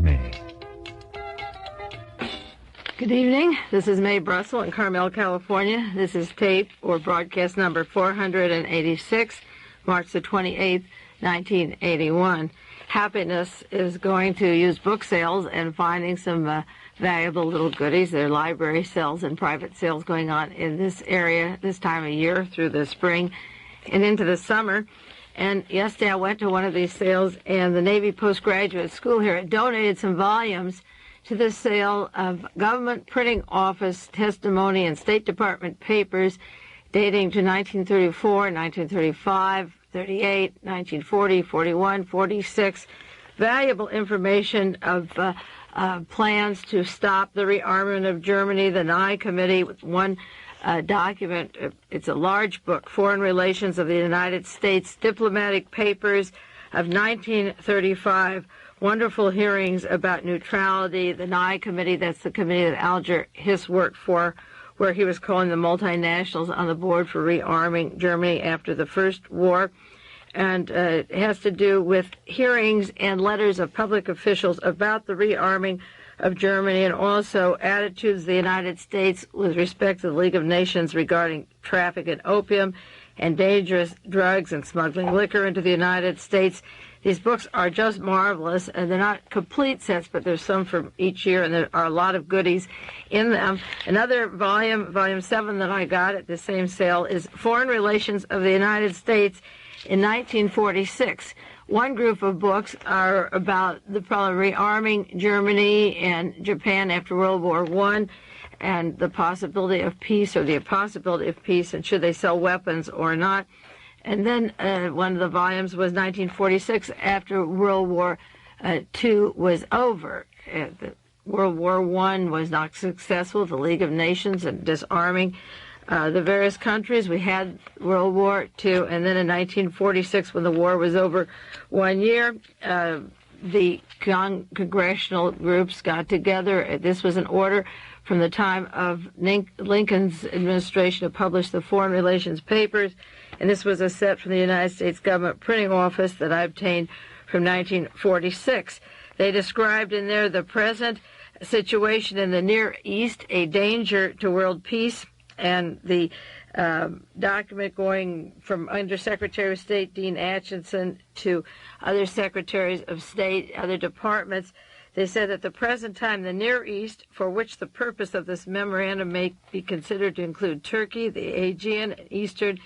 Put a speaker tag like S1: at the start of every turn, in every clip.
S1: Mae.
S2: Good evening. This is Mae Brussell in Carmel, California. This is tape or broadcast number 486, March the 28th, 1981. Happiness is going to use book sales and finding some valuable little goodies. There are library sales and private sales going on in this area this time of year through the spring and into the summer. And yesterday I went to one of these sales, and the Navy Postgraduate School here had donated some volumes to the sale of government printing office testimony and State Department papers dating to 1934, 1935, 38, 1940, 41, 46. Valuable information of plans to stop the rearmament of Germany, the Nye Committee, with one document. It's a large book, Foreign Relations of the United States, Diplomatic Papers of 1935, wonderful hearings about neutrality, the Nye Committee, that's the committee that Alger Hiss worked for, where he was calling the multinationals on the board for rearming Germany after the First War. And it has to do with hearings and letters of public officials about the rearming of Germany, and also attitudes of the United States with respect to the League of Nations regarding traffic in opium and dangerous drugs and smuggling liquor into the United States. These books are just marvelous, and they're not complete sets, but there's some from each year, and there are a lot of goodies in them. Another volume, volume 7 that I got at the same sale, is Foreign Relations of the United States in 1946. One group of books are about the problem of rearming Germany and Japan after World War I, and the possibility of peace, or the impossibility of peace, and should they sell weapons or not. And then one of the volumes was 1946, after World War II was over. World War I was not successful, the League of Nations and disarming the various countries. We had World War II, and then in 1946, when the war was over 1 year, the congressional groups got together. This was an order from the time of Lincoln's administration to publish the Foreign Relations Papers, and this was a set from the United States Government Printing Office that I obtained from 1946. They described in there the present situation in the Near East, a danger to world peace, and the document going from Undersecretary of State Dean Acheson to other secretaries of state, other departments. They said at the present time, the Near East, for which the purpose of this memorandum may be considered to include Turkey, the Aegean and Eastern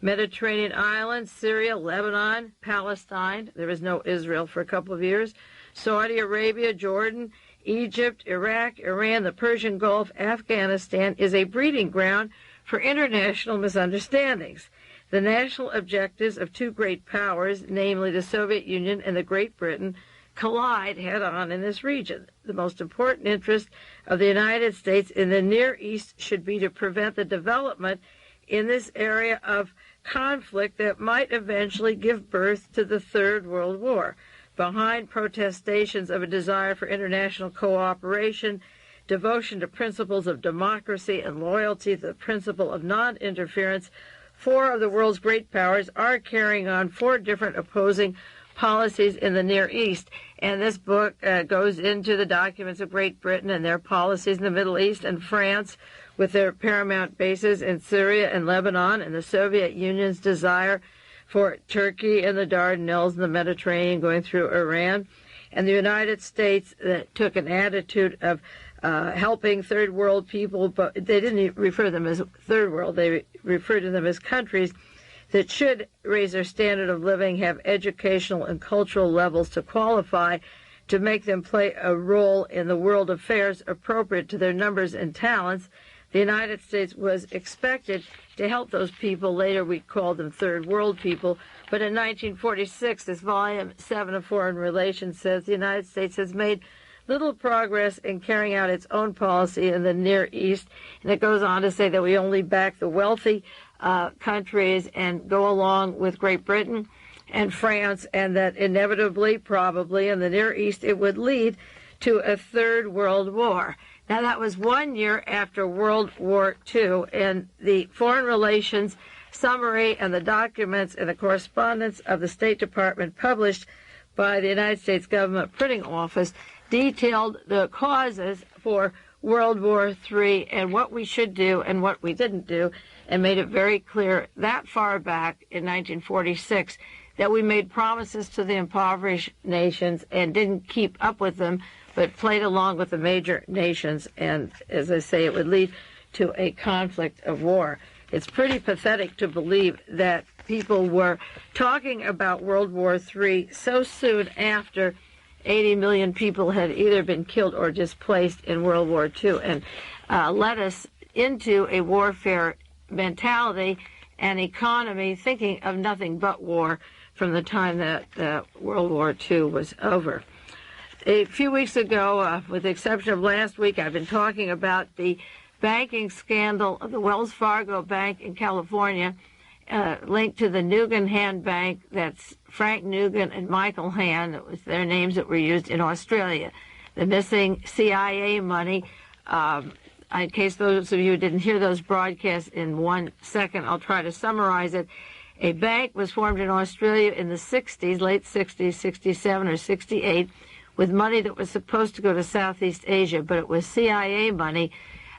S2: Mediterranean islands, Syria, Lebanon, Palestine — there is no Israel for a couple of years — Saudi Arabia, Jordan, Egypt, Iraq, Iran, the Persian Gulf, Afghanistan, is a breeding ground for international misunderstandings. The national objectives of two great powers, namely the Soviet Union and the Great Britain, collide head-on in this region. The most important interest of the United States in the Near East should be to prevent the development in this area of conflict that might eventually give birth to the Third World War. Behind protestations of a desire for international cooperation, devotion to principles of democracy, and loyalty to the principle of non-interference, four of the world's great powers are carrying on four different opposing policies in the Near East. And this book goes into the documents of Great Britain and their policies in the Middle East, and France with their paramount bases in Syria and Lebanon, and the Soviet Union's desire for Turkey and the Dardanelles and the Mediterranean going through Iran, and the United States that took an attitude of helping third world people, but they didn't refer to them as third world, they referred to them as countries that should raise their standard of living, have educational and cultural levels to qualify to make them play a role in the world affairs appropriate to their numbers and talents. The United States was expected to help those people. Later we called them third world people. But in 1946, this volume 7 of Foreign Relations says the United States has made little progress in carrying out its own policy in the Near East. And it goes on to say that we only back the wealthy countries and go along with Great Britain and France, and that inevitably, probably, in the Near East, it would lead to a third world war. Now, that was 1 year after World War II, and the Foreign Relations summary and the documents and the correspondence of the State Department published by the United States Government Printing Office detailed the causes for World War III and what we should do and what we didn't do, and made it very clear that far back in 1946 that we made promises to the impoverished nations and didn't keep up with them, but played along with the major nations. And as I say, it would lead to a conflict of war. It's pretty pathetic to believe that people were talking about World War III so soon after 80 million people had either been killed or displaced in World War II, and led us into a warfare mentality and economy thinking of nothing but war from the time that World War II was over. A few weeks ago, with the exception of last week, I've been talking about the banking scandal of the Wells Fargo Bank in California, linked to the Nugan Hand Bank. That's Frank Nugan and Michael Hand. It was their names that were used in Australia. The missing CIA money. In case those of you who didn't hear those broadcasts in 1 second, I'll try to summarize it. A bank was formed in Australia in the 60s, late 60s, 67 or 68, with money that was supposed to go to Southeast Asia, but it was CIA money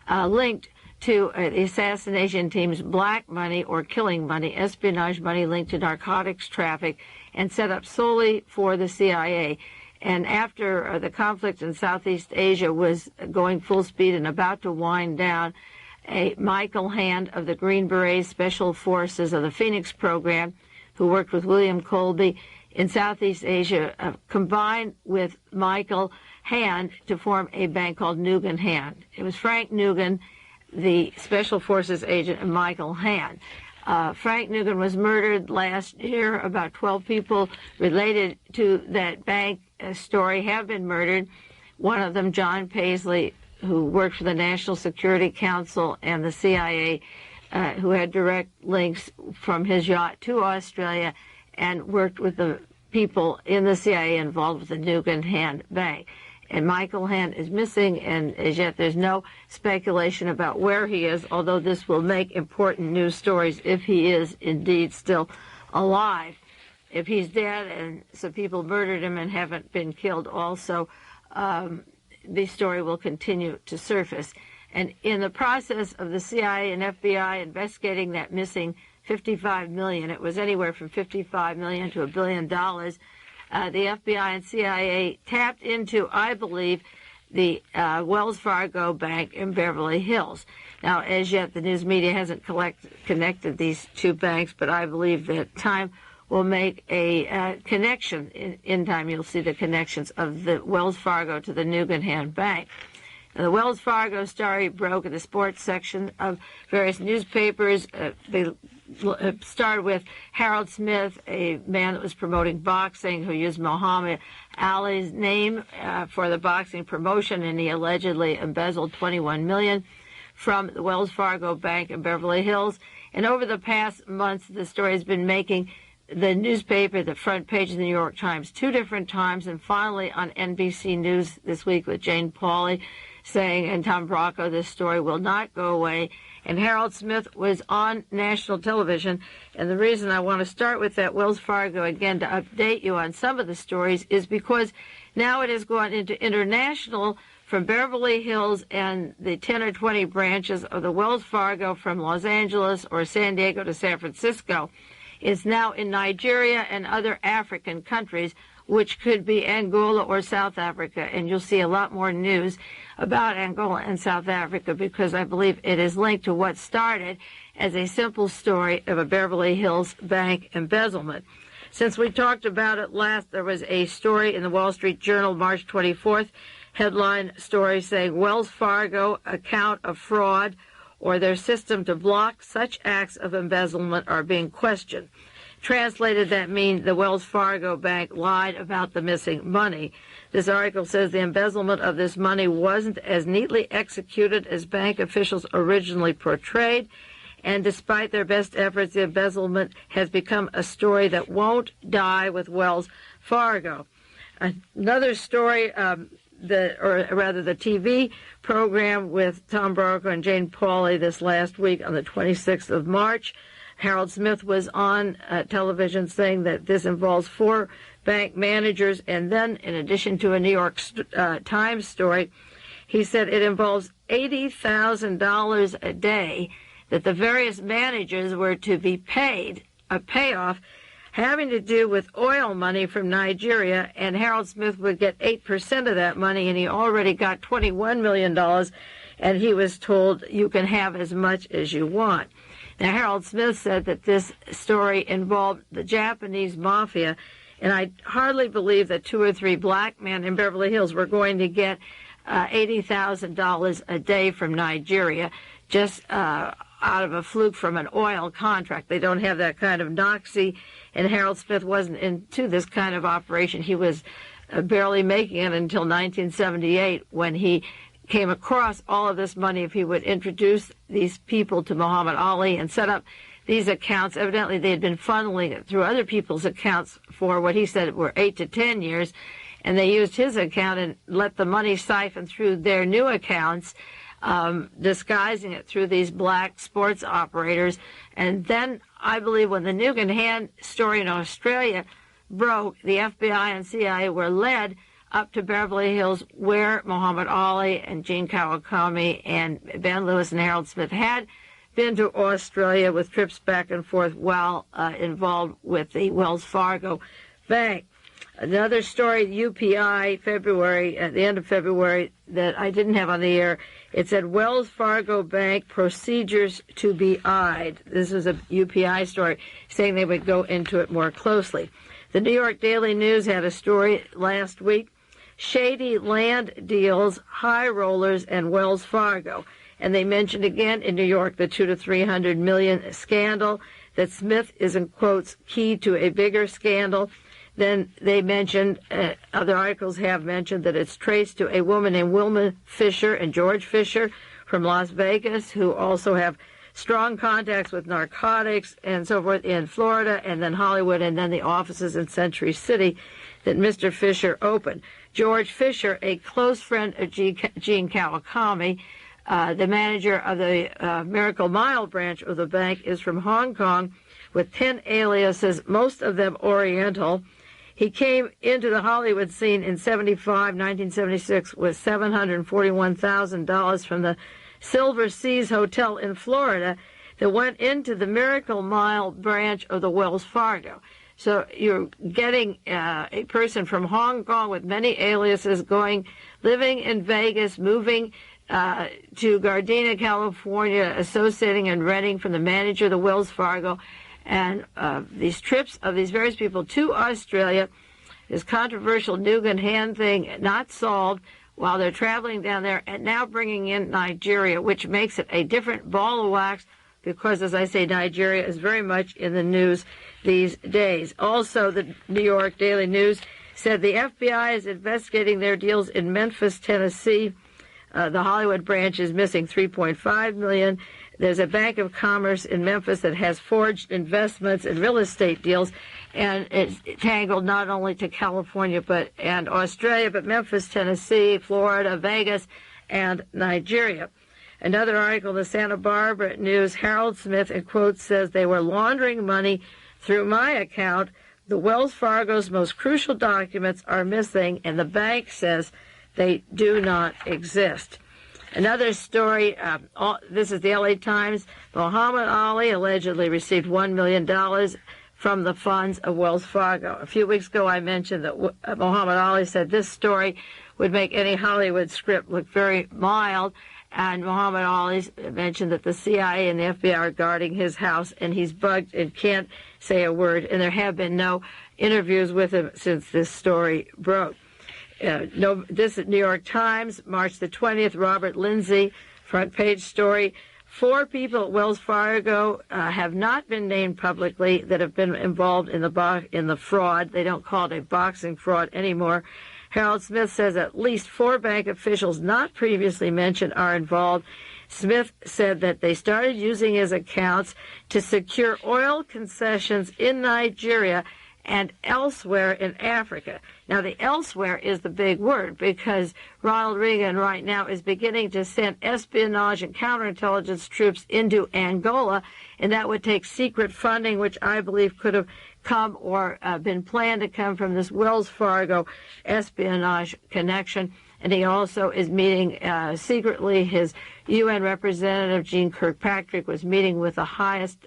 S2: linked to the assassination team's black money or killing money, espionage money linked to narcotics traffic, and set up solely for the CIA. And after the conflict in Southeast Asia was going full speed and about to wind down, Michael Hand of the Green Berets Special Forces of the Phoenix program, who worked with William Colby in Southeast Asia, combined with Michael Hand to form a bank called Nugan Hand. It was Frank Nugan, the Special Forces agent, and Michael Hand. Frank Nugan was murdered last year. About 12 people related to that bank story have been murdered. One of them, John Paisley, who worked for the National Security Council and the CIA, who had direct links from his yacht to Australia and worked with the people in the CIA involved with the Nugan Hand Bank. And Michael Hand is missing, and as yet there's no speculation about where he is, although this will make important news stories if he is indeed still alive. If he's dead and some people murdered him and haven't been killed also, the story will continue to surface. And in the process of the CIA and FBI investigating that missing $55 million, it was anywhere from $55 million to $1 billion, the FBI and CIA tapped into, I believe, the Wells Fargo Bank in Beverly Hills. Now, as yet, the news media hasn't connected these two banks, but I believe that time will make a connection. In time, you'll see the connections of the Wells Fargo to the Nugan Hand Bank. Now, the Wells Fargo story broke in the sports section of various newspapers. They started with Harold Smith, a man that was promoting boxing, who used Muhammad Ali's name for the boxing promotion, and he allegedly embezzled $21 million from the Wells Fargo Bank in Beverly Hills. And over the past months, the story has been making the newspaper, the front page of the New York Times, 2 different times, and finally on NBC News this week with Jane Pauley saying, and Tom Bracco, this story will not go away. And Harold Smith was on national television. And the reason I want to start with that Wells Fargo again to update you on some of the stories is because now it has gone into international from Beverly Hills and the 10 or 20 branches of the Wells Fargo from Los Angeles or San Diego to San Francisco is now in Nigeria and other African countries, which could be Angola or South Africa. And you'll see a lot more news about Angola and South Africa because I believe it is linked to what started as a simple story of a Beverly Hills bank embezzlement. Since we talked about it last, there was a story in the Wall Street Journal, March 24th, headline story saying Wells Fargo account of fraud or their system to block such acts of embezzlement are being questioned. Translated, that means the Wells Fargo Bank lied about the missing money. This article says the embezzlement of this money wasn't as neatly executed as bank officials originally portrayed, and despite their best efforts, the embezzlement has become a story that won't die with Wells Fargo. Another story, the TV program with Tom Bracco and Jane Pauley this last week on the 26th of March. Harold Smith was on television saying that this involves 4 bank managers. And then, in addition to a New York Times story, he said it involves $80,000 a day that the various managers were to be paid, a payoff, having to do with oil money from Nigeria, and Harold Smith would get 8% of that money, and he already got $21 million, and he was told, you can have as much as you want. Now, Harold Smith said that this story involved the Japanese mafia, and I hardly believe that 2 or 3 black men in Beverly Hills were going to get $80,000 a day from Nigeria, just out of a fluke from an oil contract. They don't have that kind of noxy, and Harold Smith wasn't into this kind of operation. He was barely making it until 1978 when he came across all of this money if he would introduce these people to Muhammad Ali and set up these accounts. Evidently, they had been funneling it through other people's accounts for what he said were 8 to 10 years, and they used his account and let the money siphon through their new accounts, disguising it through these black sports operators. And then, I believe, when the Nugan Hand story in Australia broke, the FBI and CIA were led up to Beverly Hills, where Muhammad Ali and Gene Kawakami and Ben Lewis and Harold Smith had been to Australia with trips back and forth while involved with the Wells Fargo Bank. Another story, UPI, February, at the end of February, that I didn't have on the air. It said Wells Fargo Bank procedures to be eyed. This was a UPI story saying they would go into it more closely. The New York Daily News had a story last week, shady land deals, high rollers, and Wells Fargo. And they mentioned again in New York the 200 to 300 million scandal, that Smith is, in quotes, key to a bigger scandal. Then they mentioned, other articles have mentioned, that it's traced to a woman named Wilma Fisher and George Fisher from Las Vegas, who also have strong contacts with narcotics and so forth in Florida, and then Hollywood, and then the offices in Century City that Mr. Fisher opened. George Fisher, a close friend of Gene Kawakami, the manager of the Miracle Mile branch of the bank, is from Hong Kong with 10 aliases, most of them Oriental. He came into the Hollywood scene in 1976, with $741,000 from the Silver Seas Hotel in Florida that went into the Miracle Mile branch of the Wells Fargo. So you're getting a person from Hong Kong with many aliases living in Vegas, moving to Gardena, California, associating and renting from the manager of the Wells Fargo. And these trips of these various people to Australia, this controversial Nugan Hand thing not solved while they're traveling down there, and now bringing in Nigeria, which makes it a different ball of wax because, as I say, Nigeria is very much in the news these days. Also, the New York Daily News said the FBI is investigating their deals in Memphis, Tennessee. The Hollywood branch is missing $3.5 million. There's a Bank of Commerce in Memphis that has forged investments in real estate deals, and it's tangled not only to California and Australia, but Memphis, Tennessee, Florida, Vegas, and Nigeria. Another article in the Santa Barbara News, Harold Smith, in quotes, says they were laundering money through my account. The Wells Fargo's most crucial documents are missing, and the bank says they do not exist. Another story, this is the LA Times. Muhammad Ali allegedly received $1 million from the funds of Wells Fargo. A few weeks ago, I mentioned that Muhammad Ali said this story would make any Hollywood script look very mild. And Muhammad Ali mentioned that the CIA and the FBI are guarding his house, and he's bugged and can't say a word. And there have been no interviews with him since this story broke. This is New York Times, March the 20th, Robert Lindsay, front page story. 4 people at Wells Fargo have not been named publicly that have been involved in the fraud. They don't call it a boxing fraud anymore. Harold Smith says at least 4 bank officials not previously mentioned are involved. Smith said that they started using his accounts to secure oil concessions in Nigeria and elsewhere in Africa. Now, the elsewhere is the big word, because Ronald Reagan right now is beginning to send espionage and counterintelligence troops into Angola, and that would take secret funding, which I believe could have come or been planned to come from this Wells Fargo espionage connection. And he also is meeting secretly. His UN representative, Jeane Kirkpatrick, was meeting with the highest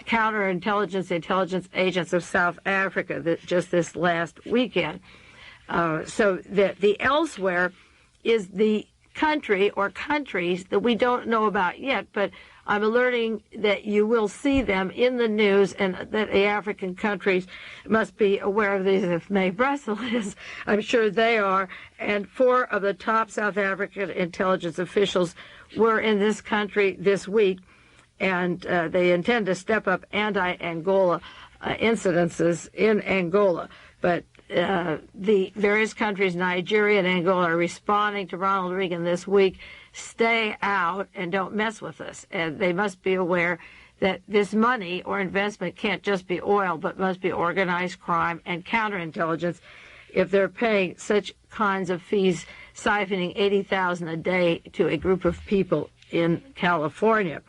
S2: counterintelligence intelligence agents of South Africa just this last weekend. So the elsewhere is the country or countries that we don't know about yet, but I'm alerting that you will see them in the news, and that the African countries must be aware of these. If Mae Brussell is, I'm sure they are. And 4 of the top South African intelligence officials were in this country this week, and they intend to step up anti-Angola incidences in Angola. But the various countries, Nigeria and Angola, are responding to Ronald Reagan this week. Stay out and don't mess with us. And they must be aware that this money or investment can't just be oil, but must be organized crime and counterintelligence if they're paying such kinds of fees, siphoning $80,000 a day to a group of people in California.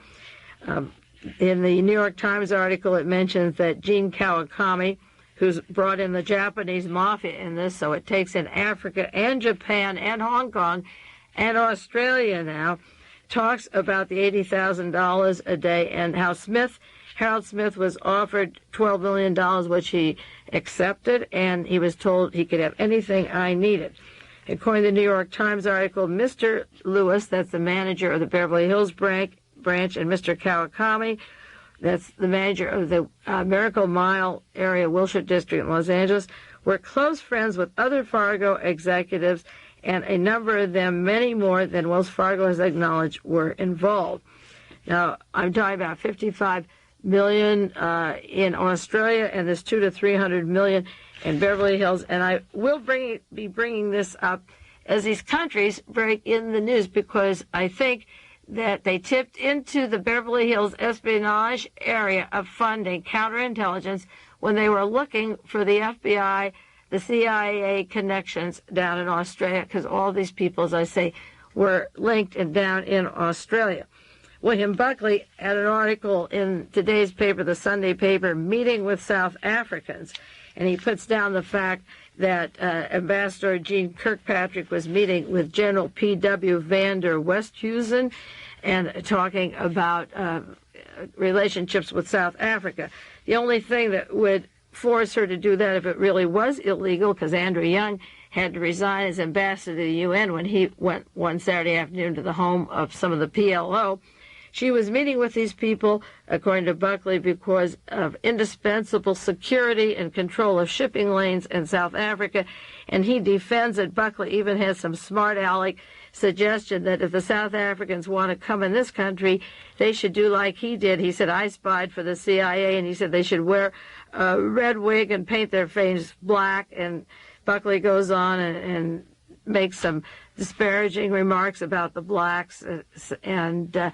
S2: In the New York Times article, it mentions that Jean Kawakami, who's brought in the Japanese mafia in this, so it takes in Africa and Japan and Hong Kong and Australia now, talks about the $80,000 a day and how Harold Smith was offered $12 million, which he accepted, and he was told he could have anything I needed. According to the New York Times article, Mr. Lewis, that's the manager of the Beverly Hills branch, and Mr. Kawakami, that's the manager of the Miracle Mile area, Wilshire District in Los Angeles, were close friends with other Fargo executives, and a number of them, many more than Wells Fargo has acknowledged, were involved. Now, I'm talking about $55 million in Australia, and there's $200 to $300 million in Beverly Hills, and I will be bringing this up as these countries break in the news, because I think that they tipped into the Beverly Hills espionage area of funding counterintelligence when they were looking for the FBI, the CIA connections down in Australia, because all these people, as I say, were linked and down in Australia. William Buckley had an article in today's paper, the Sunday paper, meeting with South Africans, and he puts down the fact that Ambassador Jeane Kirkpatrick was meeting with General P.W. van der Westhuizen and talking about relationships with South Africa. The only thing that would force her to do that if it really was illegal, because Andrew Young had to resign as ambassador to the UN when he went one Saturday afternoon to the home of some of the PLO. She was meeting with these people, according to Buckley, because of indispensable security and control of shipping lanes in South Africa, and he defends it. Buckley even has some smart aleck suggestion that if the South Africans want to come in this country, they should do like he did. He said, I spied for the CIA, and he said they should wear a red wig and paint their face black, and Buckley goes on and makes some disparaging remarks about the blacks and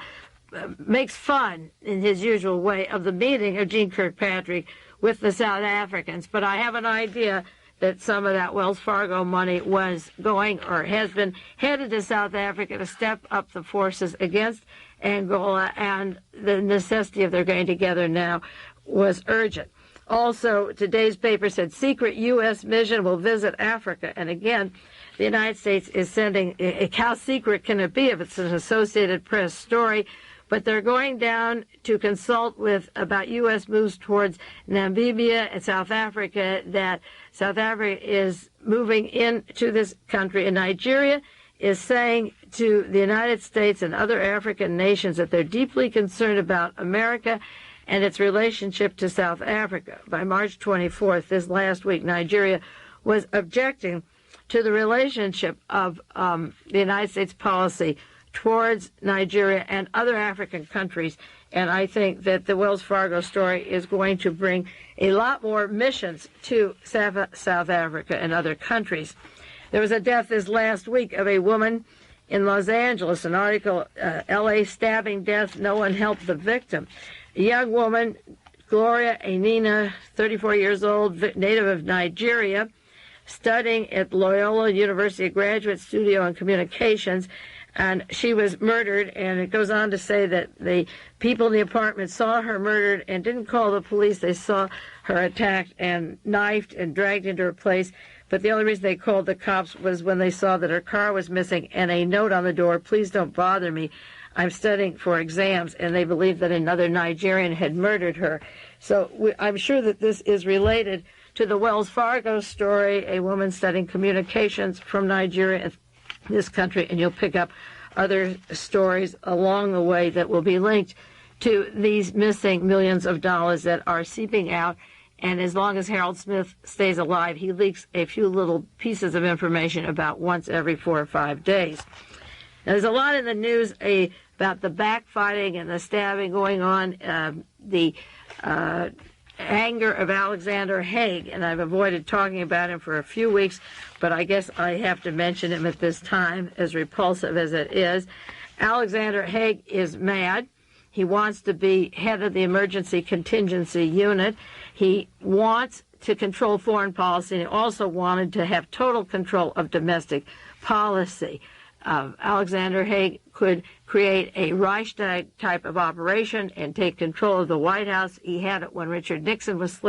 S2: makes fun in his usual way of the meeting of Jeane Kirkpatrick with the South Africans. But I have an idea that some of that Wells Fargo money was going or has been headed to South Africa to step up the forces against Angola, and the necessity of their getting together now was urgent. Also, today's paper said secret U.S. mission will visit Africa. And again, the United States is sending, how secret can it be if it's an Associated Press story? But they're going down to consult with about U.S. moves towards Namibia and South Africa, that South Africa is moving into this country. And Nigeria is saying to the United States and other African nations that they're deeply concerned about America and its relationship to South Africa. By March 24th, this last week, Nigeria was objecting to the relationship of the United States policy towards Nigeria and other African countries. And I think that the Wells Fargo story is going to bring a lot more missions to South Africa and other countries. There was a death this last week of a woman in Los Angeles, an article, L.A. stabbing death, no one helped the victim. A young woman, Gloria Enina, 34 years old, native of Nigeria, studying at Loyola University Graduate Studio in Communications, And she was murdered, and it goes on to say that the people in the apartment saw her murdered and didn't call the police. They saw her attacked and knifed and dragged into her place. But the only reason they called the cops was when they saw that her car was missing and a note on the door, "Please don't bother me. I'm studying for exams," and they believed that another Nigerian had murdered her. So I'm sure that this is related to the Wells Fargo story, a woman studying communications from Nigeria in this country, and you'll pick up other stories along the way that will be linked to these missing millions of dollars that are seeping out. And as long as Harold Smith stays alive, he leaks a few little pieces of information about once every 4 or 5 days. Now, there's a lot in the news about the backfighting and the stabbing going on, the anger of Alexander Haig, and I've avoided talking about him for a few weeks, but I guess I have to mention him at this time, as repulsive as it is. Alexander Haig is mad. He wants to be head of the emergency contingency unit. He wants to control foreign policy, and he also wanted to have total control of domestic policy. Alexander Haig could create a Reichstag type of operation and take control of the White House. He had it when Richard Nixon was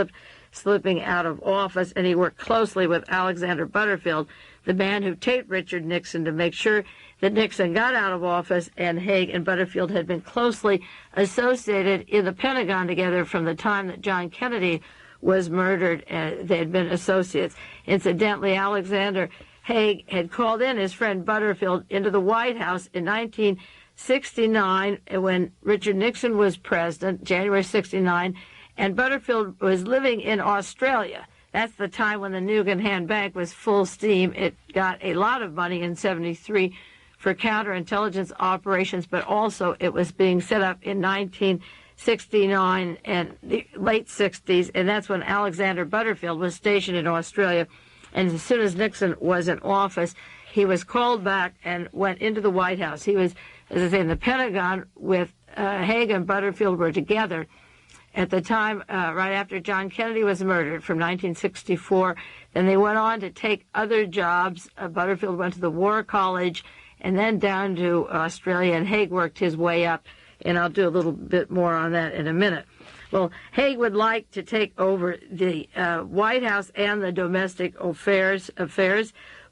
S2: slipping out of office, and he worked closely with Alexander Butterfield, the man who taped Richard Nixon to make sure that Nixon got out of office, and Haig and Butterfield had been closely associated in the Pentagon together from the time that John Kennedy was murdered. They had been associates. Incidentally, Alexander Haig had called in his friend Butterfield into the White House in 1969 when Richard Nixon was president, January 69, and Butterfield was living in Australia. That's the time when the Nugan Bank was full steam. It got a lot of money in 73 for counterintelligence operations, but also it was being set up in 1969 and the late 60s, and that's when Alexander Butterfield was stationed in Australia. And as soon as Nixon was in office, he was called back and went into the White House. He was, as I say, in the Pentagon with Haig and Butterfield were together at the time, right after John Kennedy was murdered from 1964. Then they went on to take other jobs. Butterfield went to the War College and then down to Australia, and Haig worked his way up. And I'll do a little bit more on that in a minute. Well, Haig would like to take over the White House and the domestic affairs,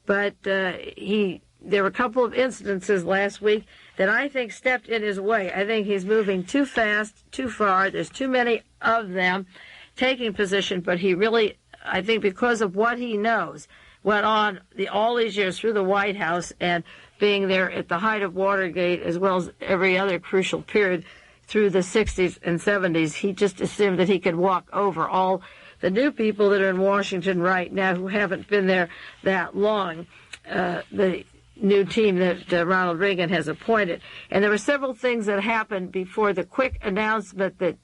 S2: but there were a couple of incidences last week that I think stepped in his way. I think he's moving too fast, too far. There's too many of them taking position, but he really, I think because of what he knows, went on all these years through the White House and being there at the height of Watergate as well as every other crucial period through the 60s and 70s, he just assumed that he could walk over all the new people that are in Washington right now who haven't been there that long, the new team that Ronald Reagan has appointed. And there were several things that happened before the quick announcement that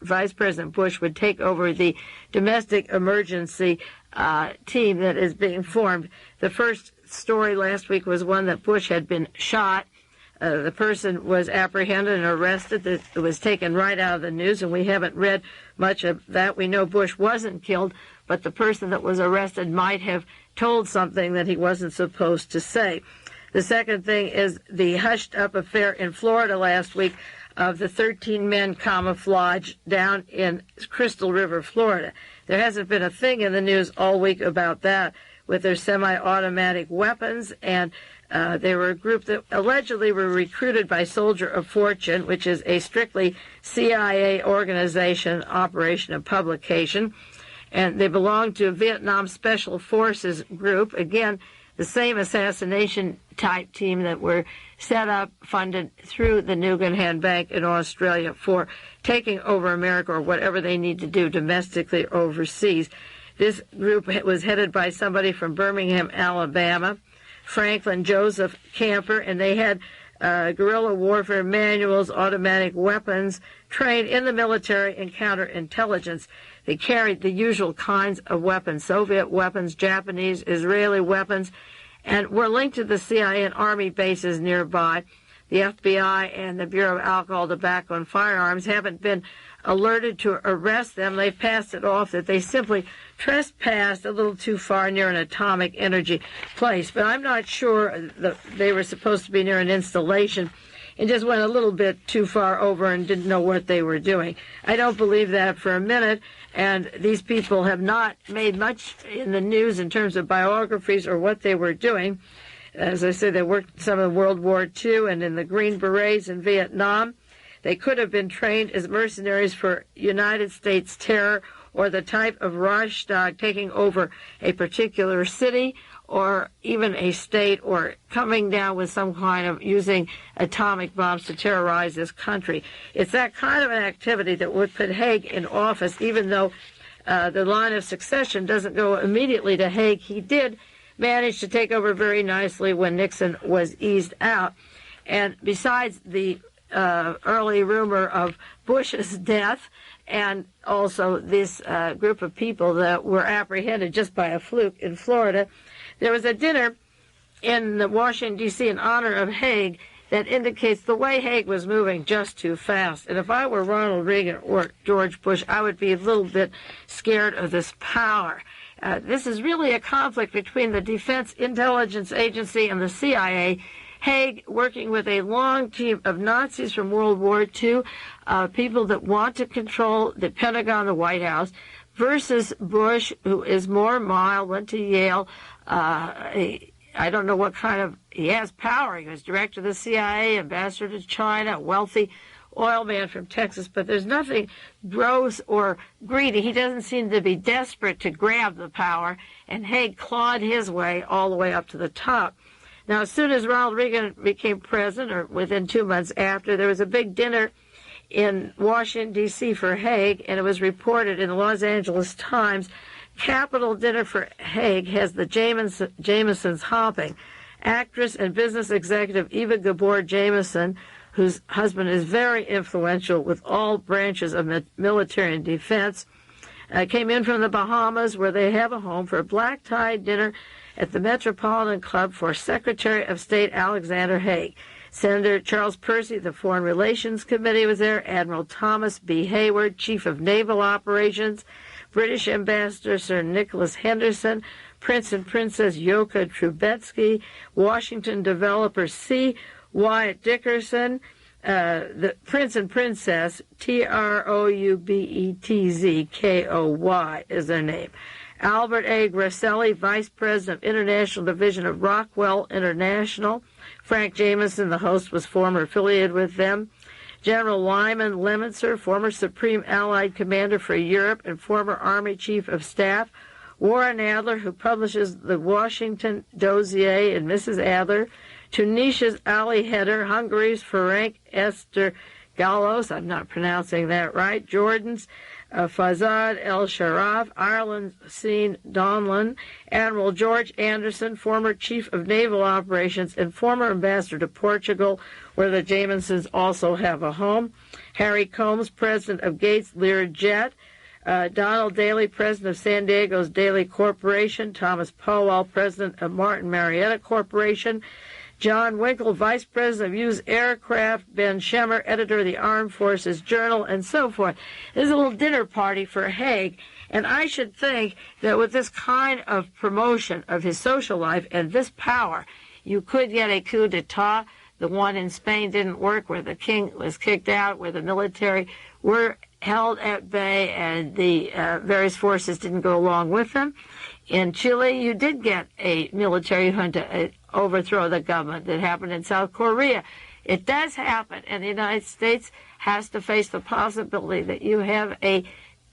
S2: Vice President Bush would take over the domestic emergency team that is being formed. The first story last week was one that Bush had been shot. The person was apprehended and arrested. It was taken right out of the news, and we haven't read much of that. We know Bush wasn't killed, but the person that was arrested might have told something that he wasn't supposed to say. The second thing is the hushed-up affair in Florida last week of the 13 men camouflaged down in Crystal River, Florida. There hasn't been a thing in the news all week about that with their semi-automatic weapons, and they were a group that allegedly were recruited by Soldier of Fortune, which is a strictly CIA organization, operation, and publication. And they belong to a Vietnam Special Forces group. Again, the same assassination-type team that were set up, funded through the Nugan Bank in Australia for taking over America or whatever they need to do domestically or overseas. This group was headed by somebody from Birmingham, Alabama, Franklin Joseph Camper, and they had guerrilla warfare manuals, automatic weapons, trained in the military and counterintelligence. They carried the usual kinds of weapons, Soviet weapons, Japanese, Israeli weapons, and were linked to the CIA and Army bases nearby. The FBI and the Bureau of Alcohol, Tobacco, and Firearms haven't been alerted to arrest them. They've passed it off that they simply trespassed a little too far near an atomic energy place. But I'm not sure that they were supposed to be near an installation and just went a little bit too far over and didn't know what they were doing. I don't believe that for a minute, and these people have not made much in the news in terms of biographies or what they were doing. As I said, they worked some of World War II and in the Green Berets in Vietnam. They could have been trained as mercenaries for United States terror or the type of Reichstag taking over a particular city or even a state, or coming down with some kind of using atomic bombs to terrorize this country. It's that kind of an activity that would put Haig in office, even though the line of succession doesn't go immediately to Haig. He did manage to take over very nicely when Nixon was eased out. And besides the early rumor of Bush's death, and also this group of people that were apprehended just by a fluke in Florida, there was a dinner in Washington, D.C. in honor of Haig that indicates the way Haig was moving just too fast. And if I were Ronald Reagan or George Bush, I would be a little bit scared of this power. This is really a conflict between the Defense Intelligence Agency and the CIA. Haig working with a long team of Nazis from World War II, people that want to control the Pentagon, the White House, versus Bush, who is more mild, went to Yale. I don't know what kind of, he has power. He was director of the CIA, ambassador to China, a wealthy oil man from Texas, but there's nothing gross or greedy. He doesn't seem to be desperate to grab the power, and Haig clawed his way all the way up to the top. Now, as soon as Ronald Reagan became president, or within 2 months after, there was a big dinner in Washington, D.C. for Haig, and it was reported in the Los Angeles Times. Capital dinner for Haig has the Jamesons hopping. Actress and business executive Eva Gabor Jameson, whose husband is very influential with all branches of military and defense, came in from the Bahamas, where they have a home, for a black-tie dinner at the Metropolitan Club for Secretary of State Alexander Haig. Senator Charles Percy, the Foreign Relations Committee, was there. Admiral Thomas B. Hayward, Chief of Naval Operations. British Ambassador Sir Nicholas Henderson. Prince and Princess Yoka Trubetsky. Washington developer C. Wyatt Dickerson. The Prince and Princess, Troubetzkoy is their name. Albert A. Grasselli, Vice President of International Division of Rockwell International. Frank Jameson, the host, was former affiliated with them. General Lyman Lemitzer, former Supreme Allied Commander for Europe and former Army Chief of Staff. Warren Adler, who publishes the Washington Dossier, and Mrs. Adler. Tunisia's Ali Heder, Hungary's Ferenc Ester Gallos, I'm not pronouncing that right. Jordan's Fazad El Sharaf, Ireland's Sean Donlan, Admiral George Anderson, former Chief of Naval Operations and former Ambassador to Portugal, where the Jamesons also have a home. Harry Combs, President of Gates Learjet. Donald Daly, President of San Diego's Daly Corporation. Thomas Powell, President of Martin Marietta Corporation. John Winkle, Vice President of Used Aircraft. Ben Schemmer, Editor of the Armed Forces Journal, and so forth. There's a little dinner party for Haig, and I should think that with this kind of promotion of his social life and this power, you could get a coup d'etat. The one in Spain didn't work, where the king was kicked out, where the military were held at bay and the various forces didn't go along with them. In Chile, you did get a military junta overthrow the government. That happened in South Korea. It does happen, and the United States has to face the possibility that you have a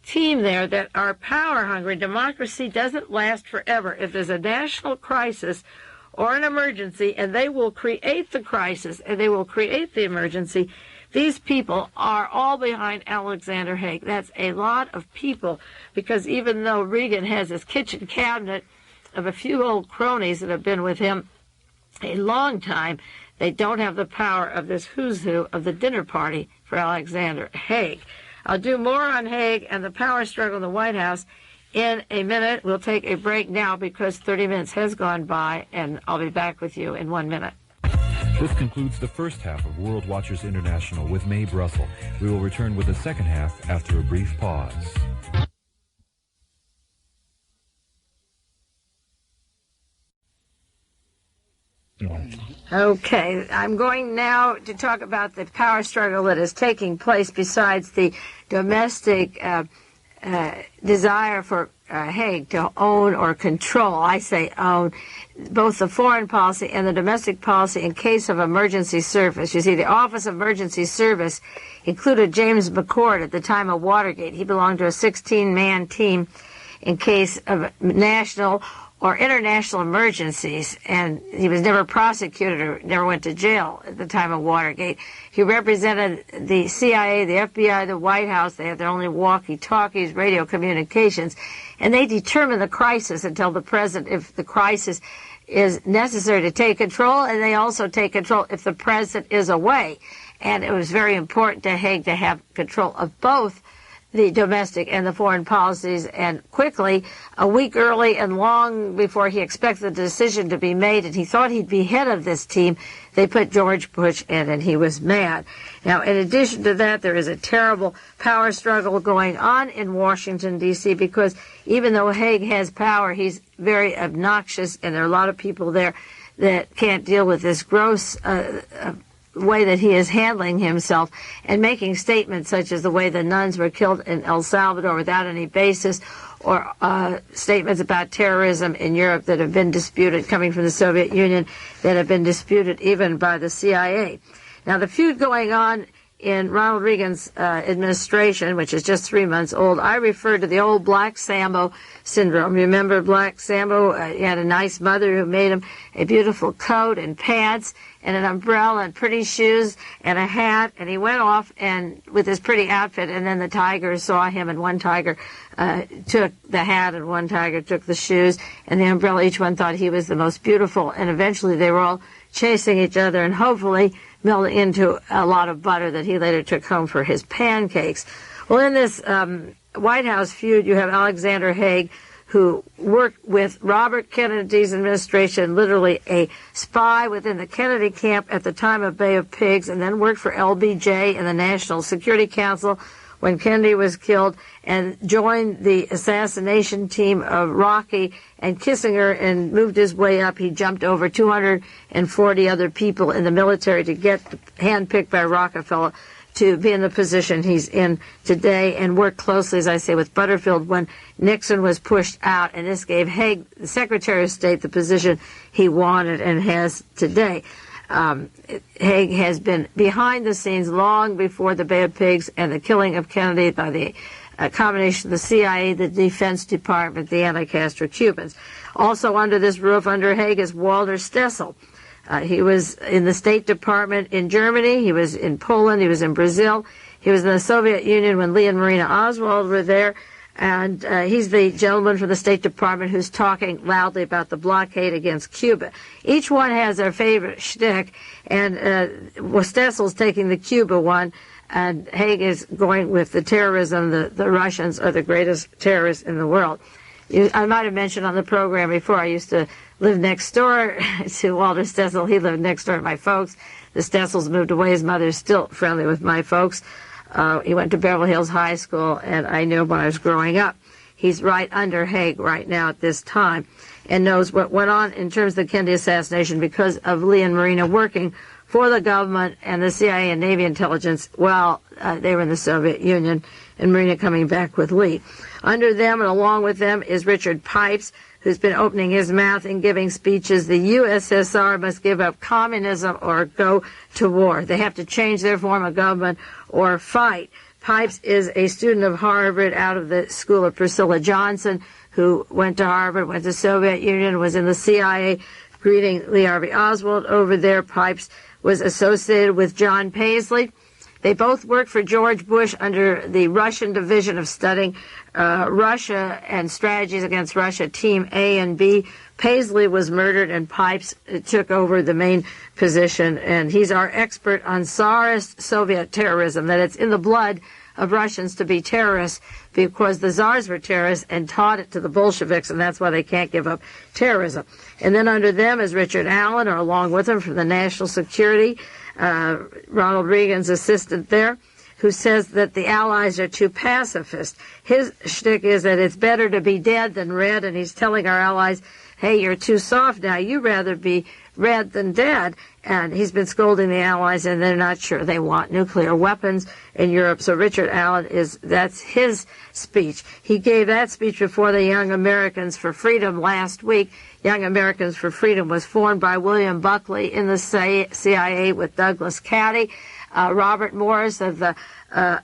S2: team there that are power hungry. Democracy doesn't last forever. If there's a national crisis or an emergency, and they will create the crisis and they will create the emergency, these people are all behind Alexander Haig. That's a lot of people, because even though Reagan has his kitchen cabinet of a few old cronies that have been with him a long time, they don't have the power of this who's who of the dinner party for Alexander Haig. I'll do more on Haig and the power struggle in the White House in a minute. We'll take a break now because 30 minutes has gone by, and I'll be back with you in 1 minute.
S1: This concludes the first half of World Watchers International with Mae Brussell. We will return with the second half after a brief pause.
S2: Okay, I'm going now to talk about the power struggle that is taking place besides the domestic desire for Haig to own or control, I say own, both the foreign policy and the domestic policy in case of emergency service. You see, the Office of Emergency Service included James McCord at the time of Watergate. He belonged to a 16-man team in case of national or international emergencies, and he was never prosecuted or never went to jail at the time of Watergate. He represented the CIA, the FBI, the White House. They had their only walkie-talkies, radio communications, and they determine the crisis and tell the president if the crisis is necessary to take control, and they also take control if the president is away. And it was very important to Haig to have control of both the domestic and the foreign policies, and quickly, a week early and long before he expected the decision to be made, and he thought he'd be head of this team, they put George Bush in, and he was mad. Now, in addition to that, there is a terrible power struggle going on in Washington, D.C., because even though Haig has power, he's very obnoxious, and there are a lot of people there that can't deal with this gross way that he is handling himself and making statements such as the way the nuns were killed in El Salvador without any basis, or statements about terrorism in Europe that have been disputed, coming from the Soviet Union, that have been disputed even by the CIA. Now, the feud going on in Ronald Reagan's administration, which is just 3 months old, I refer to the old Black Sambo syndrome. Remember Black Sambo? He had a nice mother who made him a beautiful coat and pants and an umbrella and pretty shoes and a hat, and he went off and with his pretty outfit, and then the tigers saw him, and one tiger took the hat and one tiger took the shoes and the umbrella. Each one thought he was the most beautiful, and eventually they were all chasing each other and hopefully melted into a lot of butter that he later took home for his pancakes. Well, in this White House feud, you have Alexander Haig, who worked with Robert Kennedy's administration, literally a spy within the Kennedy camp at the time of Bay of Pigs, and then worked for LBJ in the National Security Council when Kennedy was killed, and joined the assassination team of Rocky and Kissinger and moved his way up. He jumped over 240 other people in the military to get handpicked by Rockefeller to be in the position he's in today, and worked closely, as I say, with Butterfield when Nixon was pushed out, and this gave Haig, the Secretary of State, the position he wanted and has today. Haig has been behind the scenes long before the Bay of Pigs and the killing of Kennedy by the combination of the CIA, the Defense Department, the anti-Castro Cubans. Also under this roof, under Haig, is Walter Stessel. He was in the State Department in Germany. He was in Poland. He was in Brazil. He was in the Soviet Union when Lee and Marina Oswald were there. And he's the gentleman from the State Department who's talking loudly about the blockade against Cuba. Each one has their favorite shtick, and Stessel's taking the Cuba one, and Haig is going with the terrorism. The Russians are the greatest terrorists in the world. I might have mentioned on the program before, I used to live next door to Walter Stessel. He lived next door to my folks. The Stessels moved away. His mother's still friendly with my folks. He went to Beverly Hills High School, and I knew him when I was growing up. He's right under Haig right now at this time and knows what went on in terms of the Kennedy assassination because of Lee and Marina working for the government and the CIA and Navy intelligence while they were in the Soviet Union, and Marina coming back with Lee. Under them and along with them is Richard Pipes, who's been opening his mouth and giving speeches. The USSR must give up communism or go to war. They have to change their form of government or fight. Pipes is a student of Harvard out of the school of Priscilla Johnson, who went to Harvard, went to the Soviet Union, was in the CIA, greeting Lee Harvey Oswald over there. Pipes was associated with John Paisley. They both worked for George Bush under the Russian Division of Studying Russia and Strategies Against Russia, Team A and B. Paisley was murdered, and Pipes took over the main position, and he's our expert on Tsarist Soviet terrorism, that it's in the blood of Russians to be terrorists because the Tsars were terrorists and taught it to the Bolsheviks, and that's why they can't give up terrorism. And then under them is Richard Allen, or along with him from the National Security, Ronald Reagan's assistant there. who says that the Allies are too pacifist. His shtick is that it's better to be dead than red, and he's telling our allies, hey, you're too soft now. You'd rather be red than dead. And he's been scolding the Allies, and they're not sure they want nuclear weapons in Europe. So Richard Allen that's his speech. He gave that speech before the Young Americans for Freedom last week. Young Americans for Freedom was formed by William Buckley in the CIA with Douglas Caddy, Robert Morris of the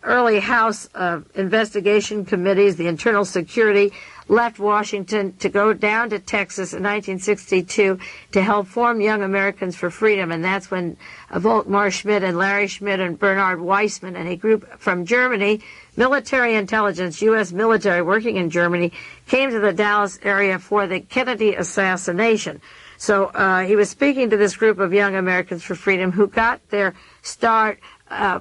S2: early House investigation committees, the Internal Security, left Washington to go down to Texas in 1962 to help form Young Americans for Freedom. And that's when Volkmar Schmidt and Larry Schmidt and Bernard Weissman and a group from Germany, military intelligence, U.S. military working in Germany, came to the Dallas area for the Kennedy assassination. So he was speaking to this group of Young Americans for Freedom who got their start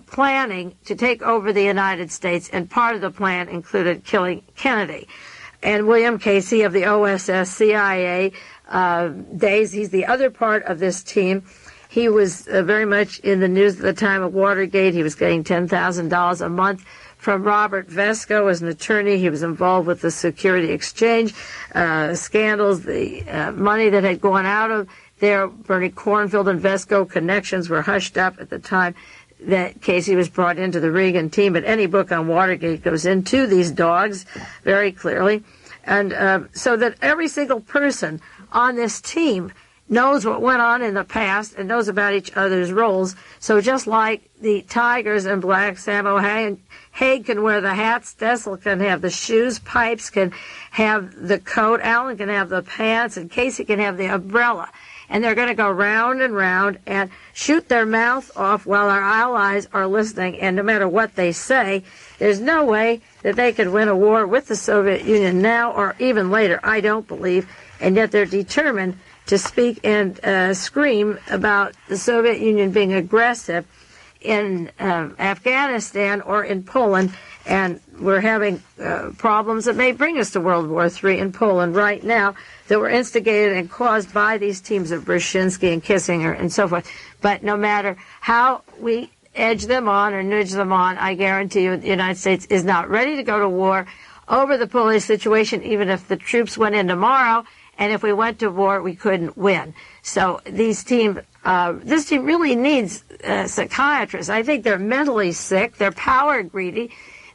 S2: planning to take over the United States, and part of the plan included killing Kennedy. And William Casey of the OSS CIA days, he's the other part of this team. He was very much in the news at the time of Watergate. He was getting $10,000 a month from Robert Vesco as an attorney. He was involved with the Security Exchange scandals, the money that had gone out of there. Bernie Cornfield and Vesco connections were hushed up at the time that Casey was brought into the Reagan team. But any book on Watergate goes into these dogs very clearly. And so that every single person on this team knows what went on in the past and knows about each other's roles. So just like the Tigers and Black, Sammo Haig can wear the hats, Dessel can have the shoes, Pipes can have the coat, Allen can have the pants, and Casey can have the umbrella. And they're going to go round and round and shoot their mouth off while our allies are listening. And no matter what they say, there's no way that they could win a war with the Soviet Union now or even later, I don't believe. And yet they're determined to speak and scream about the Soviet Union being aggressive in Afghanistan or in Poland. And we're having problems that may bring us to World War III in Poland right now that were instigated and caused by these teams of Brzezinski and Kissinger and so forth. But no matter how we edge them on or nudge them on, I guarantee you the United States is not ready to go to war over the Polish situation, even if the troops went in tomorrow. And if we went to war, we couldn't win. So this team really needs psychiatrists. I think they're mentally sick. They're power greedy.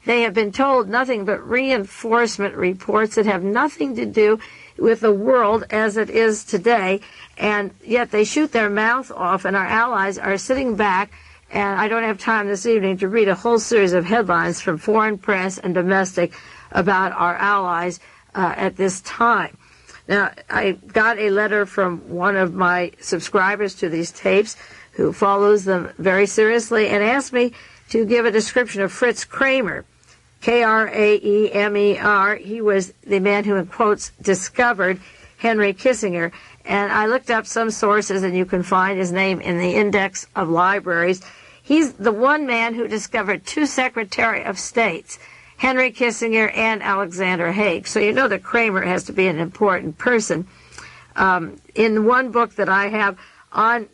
S2: They have been told nothing but reinforcement reports that have nothing to do with the world as it is today, and yet they shoot their mouth off, and our allies are sitting back. And I don't have time this evening to read a whole series of headlines from foreign press and domestic about our allies at this time. Now, I got a letter from one of my subscribers to these tapes who follows them very seriously and asked me to give a description of Fritz Kramer, Kraemer. He was the man who, in quotes, discovered Henry Kissinger. And I looked up some sources, and you can find his name in the index of libraries. He's the one man who discovered two Secretary of States, Henry Kissinger and Alexander Haig. So you know that Kramer has to be an important person. In one book that I have on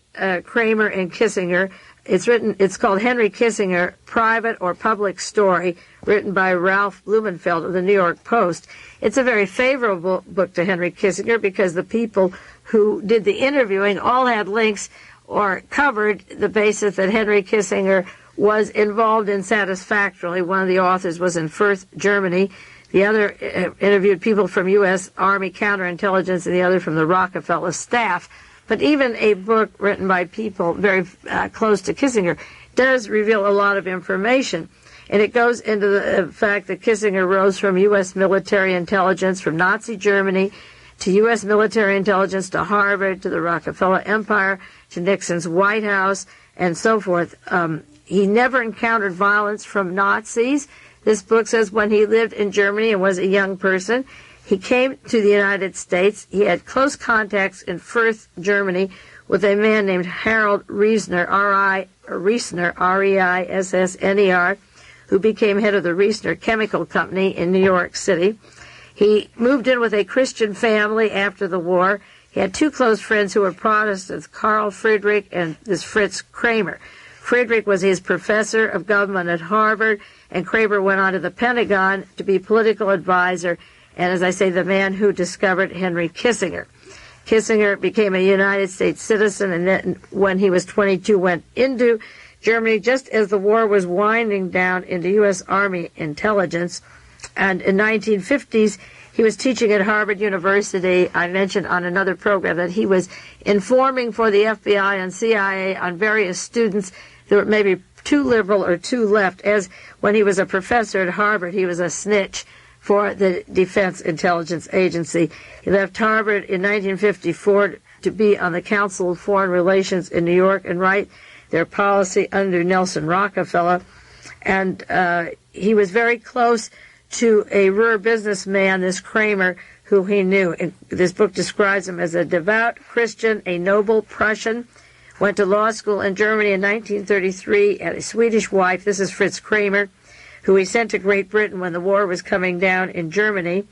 S2: Kramer and Kissinger, it's called Henry Kissinger, Private or Public Story, written by Ralph Blumenfeld of the New York Post. It's a very favorable book to Henry Kissinger because the people who did the interviewing all had links or covered the basis that Henry Kissinger was involved in satisfactorily. One of the authors was in Firth, Germany. The other interviewed people from U.S. Army counterintelligence, and the other from the Rockefeller staff. But even a book written by people very close to Kissinger does reveal a lot of information. And it goes into the fact that Kissinger rose from U.S. military intelligence, from Nazi Germany, to U.S. military intelligence, to Harvard, to the Rockefeller Empire, to Nixon's White House, and so forth. He never encountered violence from Nazis. This book says when he lived in Germany and was a young person, he came to the United States. He had close contacts in Firth, Germany, with a man named Harold Reisner, R-E-I-S-S-N-E-R, who became head of the Reisner Chemical Company in New York City. He moved in with a Christian family after the war. He had two close friends who were Protestants, Carl Friedrich and this Fritz Kramer. Friedrich was his professor of government at Harvard, and Kramer went on to the Pentagon to be political advisor, and as I say, the man who discovered Henry Kissinger. Kissinger became a United States citizen, and then when he was 22 went into Germany just as the war was winding down into U.S. Army intelligence. And in 1950s, he was teaching at Harvard University. I mentioned on another program that he was informing for the FBI and CIA on various students that were maybe too liberal or too left, as when he was a professor at Harvard, he was a snitch for the Defense Intelligence Agency. He left Harvard in 1954 to be on the Council of Foreign Relations in New York and write their policy under Nelson Rockefeller. And he was very close to a Ruhr businessman, this Kramer, who he knew. And this book describes him as a devout Christian, a noble Prussian, went to law school in Germany in 1933, had a Swedish wife. This is Fritz Kramer, who he sent to Great Britain when the war was coming down in Germany.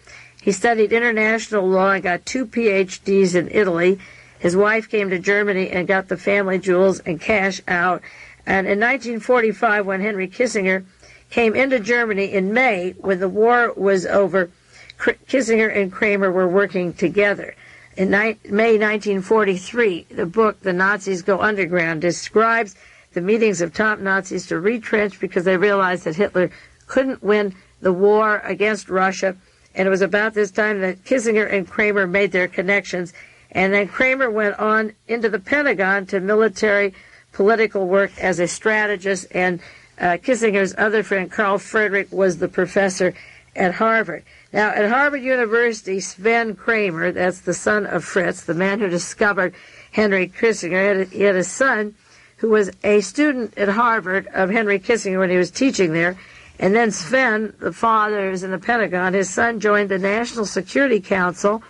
S2: He studied international law and got 2 PhDs in Italy. His wife came to Germany and got the family jewels and cash out. And in 1945, when Henry Kissinger came into Germany in May, when the war was over, Kissinger and Kramer were working together. In May 1943, the book, The Nazis Go Underground, describes the meetings of top Nazis to retrench because they realized that Hitler couldn't win the war against Russia. And it was about this time that Kissinger and Kramer made their connections. And then Kramer went on into the Pentagon to military political work as a strategist. And Kissinger's other friend, Carl Friedrich, was the professor at Harvard. Now, at Harvard University, Sven Kramer, that's the son of Fritz, the man who discovered Henry Kissinger, he had a son who was a student at Harvard of Henry Kissinger when he was teaching there. And then Sven, the father, was in the Pentagon. His son joined the National Security Council.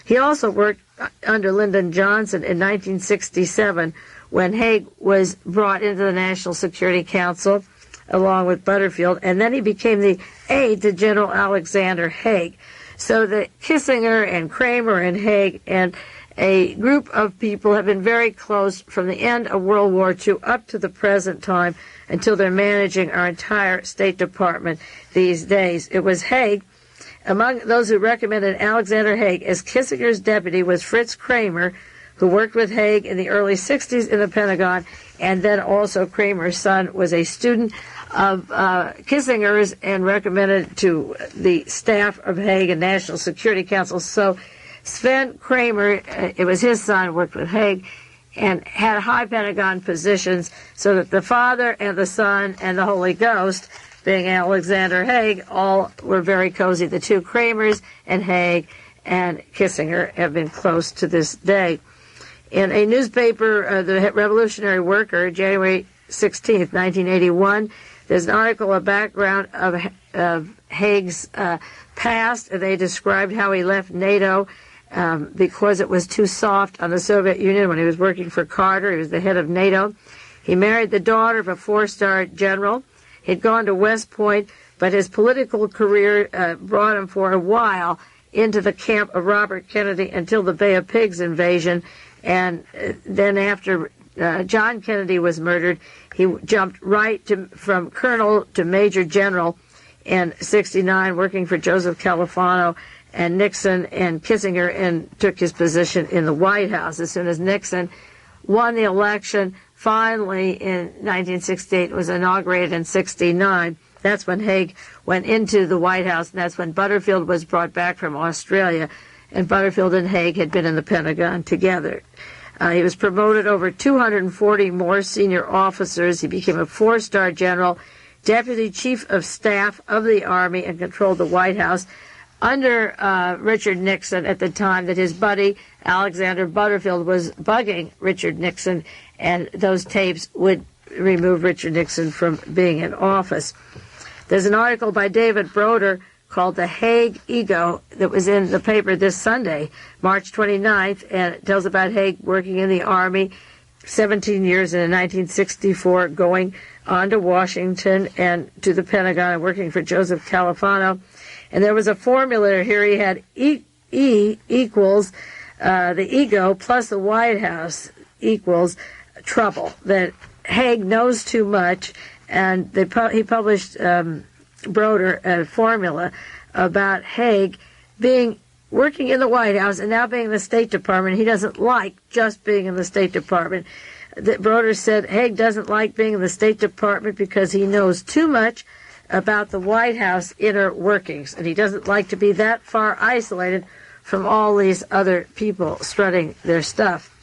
S2: He also worked under Lyndon Johnson in 1967 when HAIG was brought into the National Security Council along with Butterfield. And then he became the aide to General Alexander Haig. So the Kissinger and Kramer and Haig and a group of people have been very close from the end of World War II up to the present time until they're managing our entire State Department these days. It was Haig. Among those who recommended Alexander Haig as Kissinger's deputy was Fritz Kramer, who worked with Haig in the early 60s in the Pentagon, and then also Kramer's son was a student of Kissinger's and recommended to the staff of Haig and National Security Council. So Sven Kramer, it was his son, worked with Haig and had high Pentagon positions, so that the Father and the Son and the Holy Ghost, being Alexander Haig, all were very cozy. The two Kramers and Haig and Kissinger have been close to this day. In a newspaper, the Revolutionary Worker, January 16th, 1981, there's an article, a background of Haig's past. They described how he left NATO because it was too soft on the Soviet Union when he was working for Carter. He was the head of NATO. He married the daughter of a 4-star general. He'd gone to West Point, but his political career brought him for a while into the camp of Robert Kennedy until the Bay of Pigs invasion. And then after John Kennedy was murdered, he jumped right from colonel to major general in 1969, working for Joseph Califano and Nixon and Kissinger, and took his position in the White House. As soon as Nixon won the election, finally in 1968, was inaugurated in 1969. That's when Haig went into the White House, and that's when Butterfield was brought back from Australia, and Butterfield and Haig had been in the Pentagon together. He was promoted over 240 more senior officers. He became a 4-star general, deputy chief of staff of the Army, and controlled the White House under Richard Nixon at the time that his buddy Alexander Butterfield was bugging Richard Nixon, and those tapes would remove Richard Nixon from being in office. There's an article by David Broder called The Haig Ego that was in the paper this Sunday, March 29th, and it tells about Haig working in the Army 17 years, and in 1964 going on to Washington and to the Pentagon and working for Joseph Califano. And there was a formula here. He had E equals the ego plus the White House equals trouble, that HAIG knows too much, and he published Broder a formula about HAIG working in the White House and now being in the State Department. He doesn't like just being in the State Department. Broder said HAIG doesn't like being in the State Department because he knows too much about the White House inner workings, and he doesn't like to be that far isolated from all these other people strutting their stuff.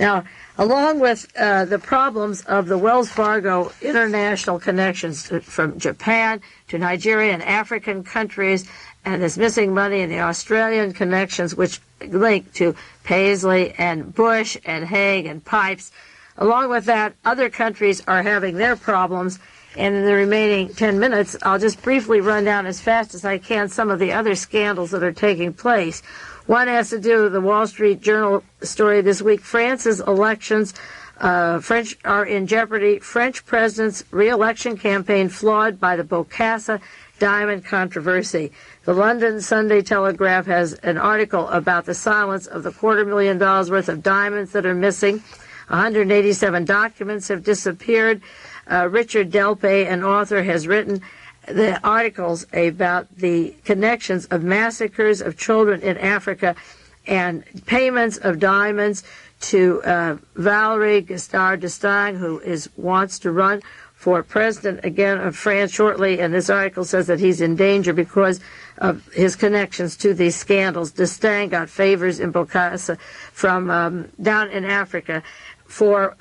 S2: Now, along with the problems of the Wells Fargo international connections from Japan to Nigeria and African countries, and this missing money in the Australian connections, which link to Paisley and Bush and Haig and Pipes, along with that, other countries are having their problems. And in the remaining 10 minutes, I'll just briefly run down as fast as I can some of the other scandals that are taking place. One has to do with the Wall Street Journal story this week. France's elections, French are in jeopardy. French president's re-election campaign flawed by the Bokassa diamond controversy. The London Sunday Telegraph has an article about the silence of the $250,000 worth of diamonds that are missing. 187 documents have disappeared. Richard Delpay, an author, has written the articles about the connections of massacres of children in Africa and payments of diamonds to Valéry Giscard d'Estaing, who wants to run for president again of France shortly, and this article says that he's in danger because of his connections to these scandals. D'Estaing got favors in Bokassa from down in Africa for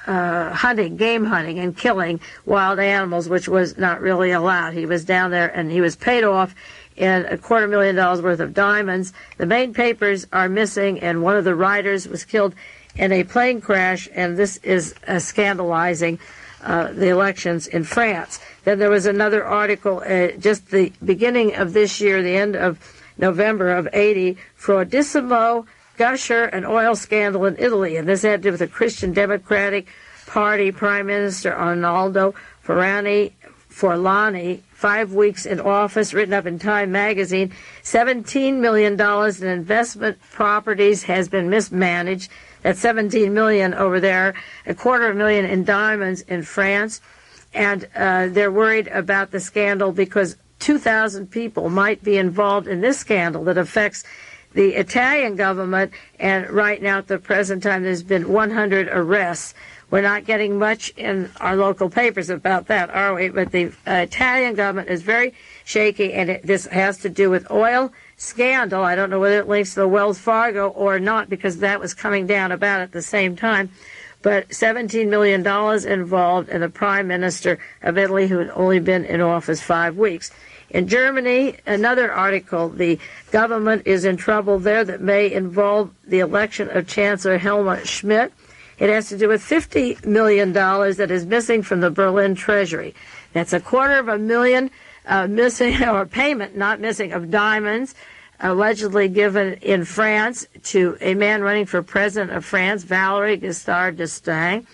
S2: hunting, game hunting, and killing wild animals, which was not really allowed. He was down there, and he was paid off in $250,000 worth of diamonds. The main papers are missing, and one of the writers was killed in a plane crash, and this is scandalizing the elections in France. Then there was another article, just the beginning of this year, the end of November of 80, Fraudissimo Gusher, an oil scandal in Italy, and this had to do with the Christian Democratic Party Prime Minister Arnaldo Forlani, 5 weeks in office, written up in Time magazine. $17 million in investment properties has been mismanaged. That's $17 million over there, $250,000 in diamonds in France, and they're worried about the scandal because 2,000 people might be involved in this scandal that affects the Italian government, and right now at the present time there's been 100 arrests. We're not getting much in our local papers about that, are we? But the Italian government is very shaky, and this has to do with oil scandal. I don't know whether it links to the Wells Fargo or not, because that was coming down about at the same time. But $17 million involved, in the Prime Minister of Italy, who had only been in office 5 weeks. In Germany, another article, the government is in trouble there that may involve the election of Chancellor Helmut Schmidt. It has to do with $50 million that is missing from the Berlin Treasury. That's $250,000 missing, or payment, not missing, of diamonds allegedly given in France to a man running for president of France, Valéry Giscard d'Estaing.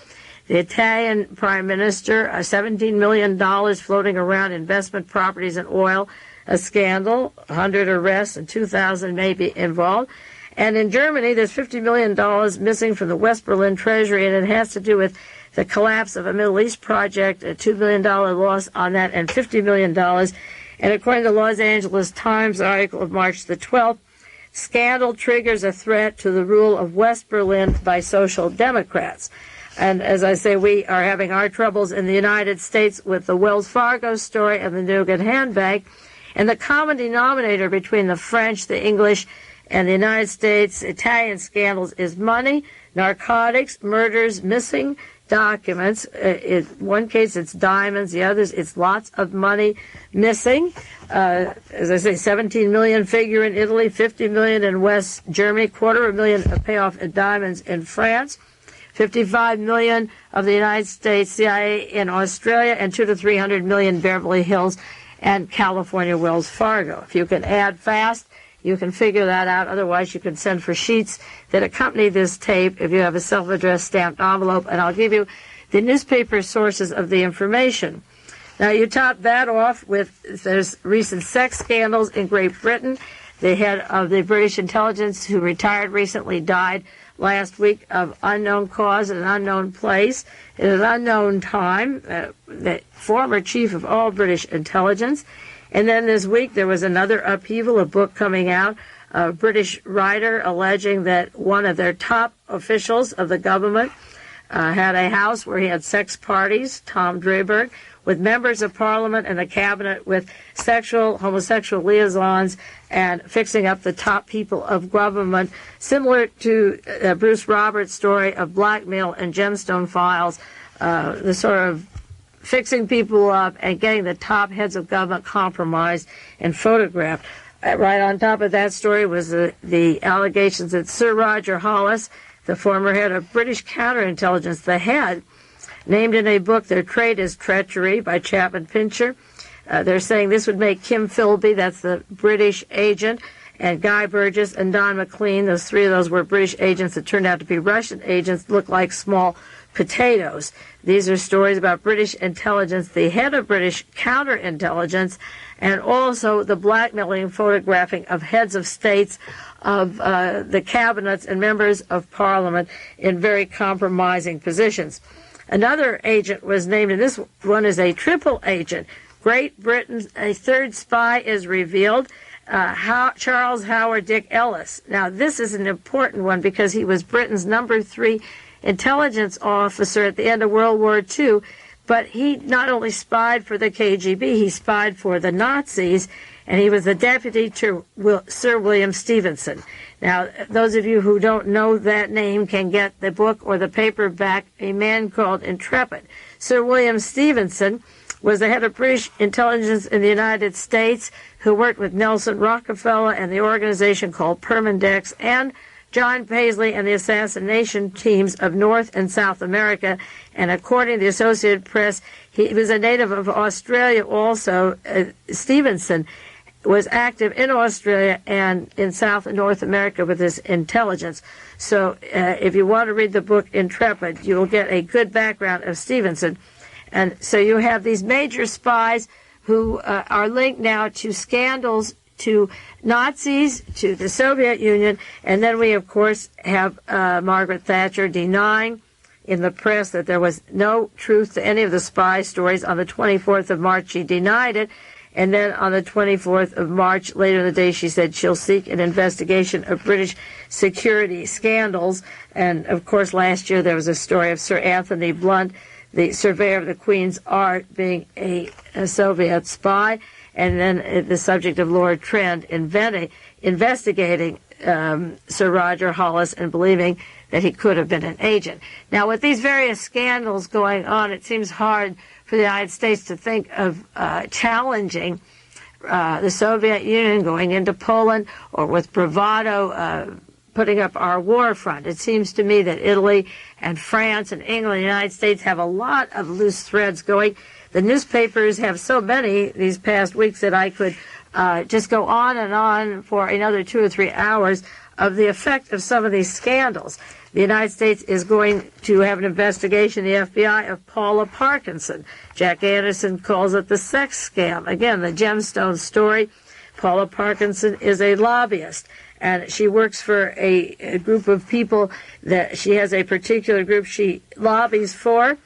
S2: The Italian Prime Minister, $17 million floating around investment properties and oil, a scandal, 100 arrests, and 2,000 may be involved. And in Germany, there's $50 million missing from the West Berlin Treasury, and it has to do with the collapse of a Middle East project, a $2 million loss on that, and $50 million. And according to the Los Angeles Times article of March the 12th, scandal triggers a threat to the rule of West Berlin by social democrats. And as I say, we are having our troubles in the United States with the Wells Fargo story and the Nugent Hand Bank. And the common denominator between the French, the English, and the United States Italian scandals is money, narcotics, murders, missing documents. In one case, it's diamonds. The others, it's lots of money missing. As I say, 17 million figure in Italy, 50 million in West Germany, $250,000 a payoff in diamonds in France. 55 million of the United States CIA in Australia, and 200 to 300 million Beverly Hills and California Wells Fargo. If you can add fast, you can figure that out. Otherwise, you can send for sheets that accompany this tape if you have a self-addressed stamped envelope, and I'll give you the newspaper sources of the information. Now, you top that off with there's recent sex scandals in Great Britain. The head of the British intelligence, who retired recently, died last week of unknown cause and unknown place in an unknown time, the former chief of all British intelligence. And then this week there was another upheaval, a book coming out, a British writer alleging that one of their top officials of the government had a house where he had sex parties, Tom Drayberg, with members of Parliament and the cabinet with homosexual liaisons and fixing up the top people of government, similar to Bruce Roberts' story of blackmail and gemstone files, the sort of fixing people up and getting the top heads of government compromised and photographed. Right on top of that story was the allegations that Sir Roger Hollis, the former head of British counterintelligence, the head, named in a book Their Trade is Treachery by Chapman Pincher. They're saying this would make Kim Philby, that's the British agent, and Guy Burgess and Don McLean, those three of those were British agents that turned out to be Russian agents, look like small potatoes. These are stories about British intelligence, the head of British counterintelligence, and also the blackmailing and photographing of heads of states, of the cabinets and members of Parliament in very compromising positions. Another agent was named, and this one is a triple agent. Great Britain, a third spy is revealed, Charles Howard Dick Ellis. Now, this is an important one because he was Britain's number 3 intelligence officer at the end of World War II, but he not only spied for the KGB, he spied for the Nazis, and he was the deputy to Sir William Stevenson. Now, those of you who don't know that name can get the book or the paperback, A Man Called Intrepid. Sir William Stevenson was the head of British intelligence in the United States, who worked with Nelson Rockefeller and the organization called Permindex, and John Paisley and the assassination teams of North and South America. And according to the Associated Press, he was a native of Australia also. Stevenson was active in Australia and in South and North America with his intelligence. So if you want to read the book Intrepid, you will get a good background of Stevenson. And so you have these major spies who are linked now to scandals, to Nazis, to the Soviet Union, and then we, of course, have Margaret Thatcher denying in the press that there was no truth to any of the spy stories. On the 24th of March, she denied it, and then on the 24th of March, later in the day, she said she'll seek an investigation of British security scandals. And, of course, last year there was a story of Sir Anthony Blunt, the surveyor of the Queen's Art, being a Soviet spy, and then the subject of Lord Trend investigating Sir Roger Hollis and believing that he could have been an agent. Now, with these various scandals going on, it seems hard for the United States to think of challenging the Soviet Union, going into Poland, or with bravado putting up our war front. It seems to me that Italy and France and England and the United States have a lot of loose threads going. The newspapers have so many these past weeks that I could just go on and on for another 2 or 3 hours of the effect of some of these scandals. The United States is going to have an investigation, the FBI, of Paula Parkinson. Jack Anderson calls it the sex scam. Again, the gemstone story. Paula Parkinson is a lobbyist, and she works for a group of people that she has a particular group she lobbies for.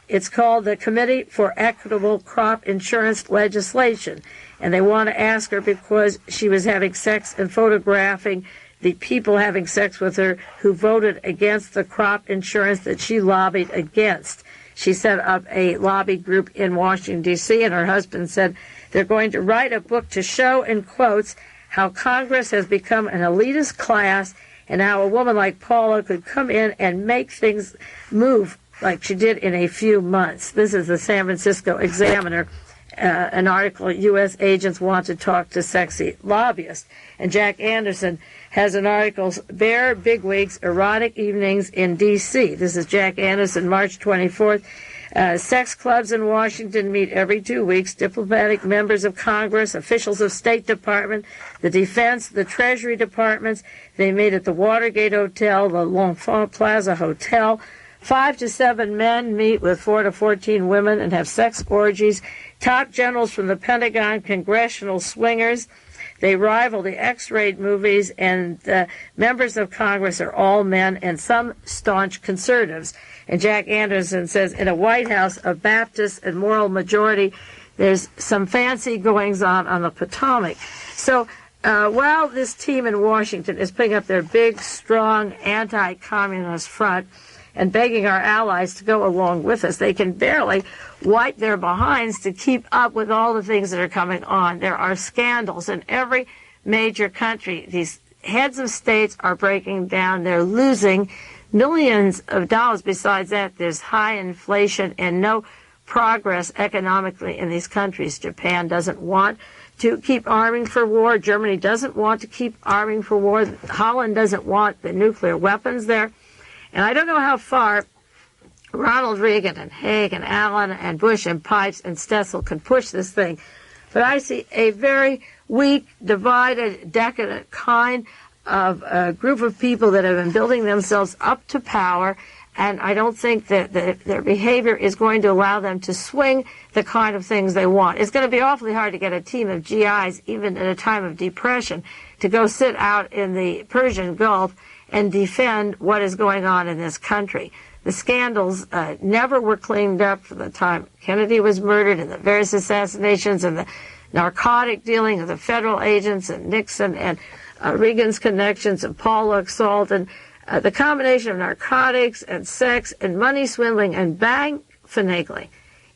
S2: It's called the Committee for Equitable Crop Insurance Legislation, and they want to ask her because she was having sex and photographing the people having sex with her who voted against the crop insurance that she lobbied against. She set up a lobby group in Washington, D.C., and her husband said they're going to write a book to show, in quotes, how Congress has become an elitist class and how a woman like Paula could come in and make things move like she did in a few months. This is the San Francisco Examiner, an article, U.S. agents want to talk to sexy lobbyists. And Jack Anderson has an article, Bare Bigwigs, Erotic Evenings in D.C. This is Jack Anderson, March 24th. Sex clubs in Washington meet every 2 weeks. Diplomatic members of Congress, officials of State Department, the Defense, the Treasury Departments. They meet at the Watergate Hotel, the L'Enfant Plaza Hotel. 5 to 7 men meet with 4 to 14 women and have sex orgies. Top generals from the Pentagon, congressional swingers. They rival the X-rated movies, and members of Congress are all men and some staunch conservatives. And Jack Anderson says, in a White House of Baptists and moral majority, there's some fancy goings-on the Potomac. So while this team in Washington is putting up their big, strong, anti-communist front and begging our allies to go along with us, they can barely wipe their behinds to keep up with all the things that are coming on. There are scandals in every major country. These heads of states are breaking down. They're losing millions of dollars. Besides that, there's high inflation and no progress economically in these countries. Japan doesn't want to keep arming for war. Germany doesn't want to keep arming for war. Holland doesn't want the nuclear weapons there. And I don't know how far Ronald Reagan and Haig and Allen and Bush and Pipes and Stessel can push this thing. But I see a very weak, divided, decadent kind of group of people that have been building themselves up to power, and I don't think that their behavior is going to allow them to swing the kind of things they want. It's going to be awfully hard to get a team of GIs, even in a time of depression, to go sit out in the Persian Gulf and defend what is going on in this country. The scandals never were cleaned up from the time Kennedy was murdered and the various assassinations and the narcotic dealing of the federal agents and Nixon and Reagan's connections and Paul Laxalt and the combination of narcotics and sex and money swindling and bank finagling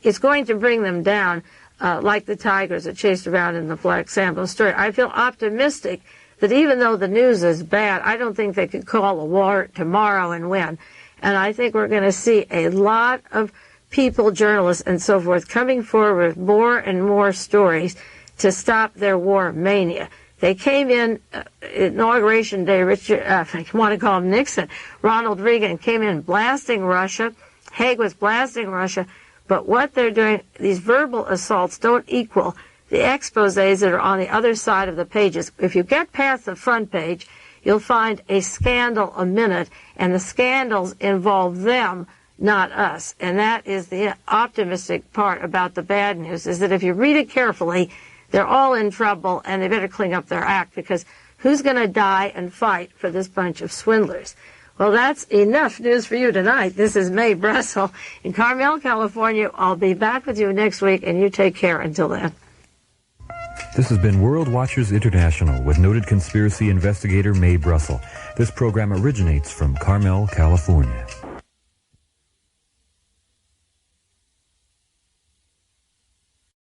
S2: is going to bring them down like the tigers that chased around in the Black Sambo story. I feel optimistic that even though the news is bad, I don't think they could call a war tomorrow and win. And I think we're going to see a lot of people, journalists, and so forth, coming forward with more and more stories to stop their war mania. They came in, Inauguration Day, I want to call him Nixon, Ronald Reagan came in blasting Russia. Haig was blasting Russia. But what they're doing, these verbal assaults don't equal the exposés that are on the other side of the pages. If you get past the front page, you'll find a scandal a minute, and the scandals involve them, not us. And that is the optimistic part about the bad news, is that if you read it carefully, they're all in trouble, and they better clean up their act, because who's going to die and fight for this bunch of swindlers? Well, that's enough news for you tonight. This is Mae Brussell in Carmel, California. I'll be back with you next week, and you take care until then.
S1: This has been World Watchers International with noted conspiracy investigator Mae Brussell. This program originates from Carmel, California.